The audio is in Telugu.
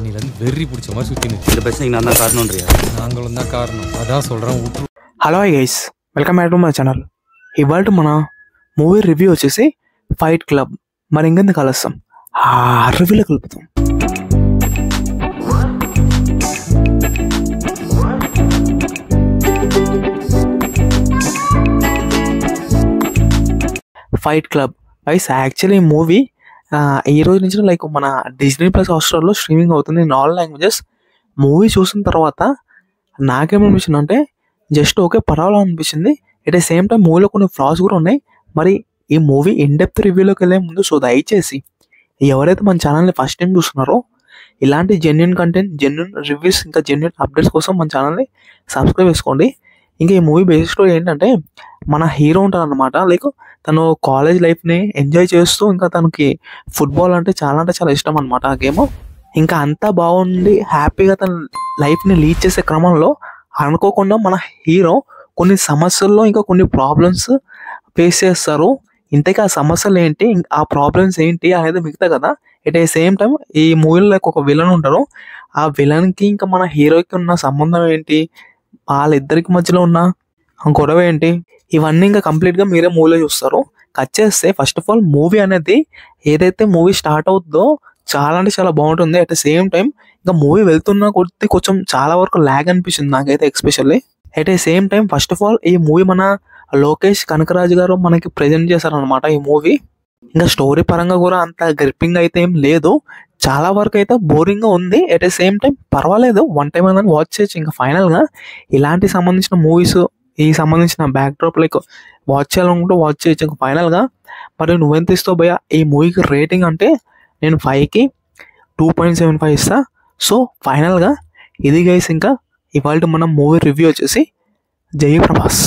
நீ வந்து வெறி பிடிச்ச மாதிரி சுற்றினு இந்த பிரச்சனைக்கு நான் தான் காரணம்ன்றியா? நாங்களும் தான் காரணம், அதான் சொல்கிறேன் விட்டு. Hello guys, welcome back to my channel. ఇవాళ మన మూవీ రివ్యూ వచ్చేసి ఫైట్ క్లబ్. మరి ఇంకెందుకు కలుస్తాం, ఆ రివ్యూలో కలుపుతాం. ఫైట్ క్లబ్ వైస్ యాక్చువల్లీ ఈ మూవీ ఈ రోజు నుంచి లైక్ మన డిజ్నీ ప్లస్ హాట్‌స్టార్‌లో స్ట్రీమింగ్ అవుతుంది ఇన్ ఆల్ లాంగ్వేజెస్. మూవీ చూసిన తర్వాత నాకేమనిపించింది అంటే జస్ట్ ఓకే పర్వాలేదు అనిపించింది. ఎట్ ద సేమ్ టైం మూవీలో కొన్ని ఫ్లాస్ కూడా ఉన్నాయి. మరి ఈ మూవీ ఇన్ డెప్త్ రివ్యూలోకి వెళ్ళే ముందు సో దయచేసి ఎవరైతే మన ఛానల్ని ఫస్ట్ టైం చూస్తున్నారో ఇలాంటి జెన్యున్ కంటెంట్, జెన్యున్ రివ్యూస్, ఇంకా జెన్యున్ అప్డేట్స్ కోసం మన ఛానల్ని సబ్స్క్రైబ్ చేసుకోండి. ఇంకా ఈ మూవీ బేసిక్లో ఏంటంటే మన హీరో ఉంటాడు అనమాట. లైక్ తను కాలేజ్ లైఫ్ని ఎంజాయ్ చేస్తూ ఇంకా తనకి ఫుట్బాల్ అంటే చాలా ఇష్టం అనమాట ఆ గేమ్. ఇంకా అంతా బాగుండి హ్యాపీగా తన లైఫ్ని లీడ్ చేసే క్రమంలో అనుకోకుండా మన హీరో కొన్ని సమస్యల్లో ఇంకా కొన్ని ప్రాబ్లమ్స్ ఫేస్ చేస్తారు. ఇంతకీ ఆ సమస్యలు ఏంటి, ఆ ప్రాబ్లమ్స్ ఏంటి అనేది మిగతా కదా. ఎట్ ఏ సేమ్ టైం ఈ మూవీలో లైక్ ఒక విలన్ ఉంటారు. ఆ విలన్కి ఇంకా మన హీరోకి ఉన్న సంబంధం ఏంటి, వాళ్ళిద్దరికి మధ్యలో ఉన్న గొడవ ఏంటి, ఇవన్నీ ఇంకా కంప్లీట్గా మీరే మూవీలో చూస్తారు. కట్ చేస్తే ఫస్ట్ ఆఫ్ ఆల్ మూవీ అనేది ఏదైతే మూవీ స్టార్ట్ అవుతుందో చాలా అంటే చాలా బాగుంటుంది. అట్ ద సేమ్ టైం ఇంకా మూవీ వెళ్తున్న కొద్ది కొంచెం చాలా వరకు ల్యాగ్ అనిపించింది నాకైతే especially. At the same time first of all ఈ మూవీ మన లోకేష్ కనకరాజు గారు మనకి ప్రజెంట్ చేశారనమాట ఈ మూవీ. ఇంకా స్టోరీ పరంగా కూడా అంత గ్రిప్పింగ్ అయితే ఏం లేదు, చాలా వరకు అయితే బోరింగ్గా ఉంది. అట్ ద సేమ్ టైం పర్వాలేదు, వన్ టైం అనేది వాచ్ చేయొచ్చు. ఇంకా ఫైనల్గా ఇలాంటి సంబంధించిన మూవీస్, ఈ సంబంధించిన బ్యాక్ డ్రాప్ లైక్ వాచ్ చేయాలనుకుంటే వాచ్ చేయొచ్చు. ఇంకా ఫైనల్గా మరి నువ్వెంత ఇస్తావు భయ్యా ఈ మూవీకి రేటింగ్ అంటే నేను 5కి 2.75 ఇస్తా. సో ఫైనల్గా ఇది గైస్ ఇంకా ఇవాళ మనం మూవీ రివ్యూ వచ్చేసి జై ప్రభాస్.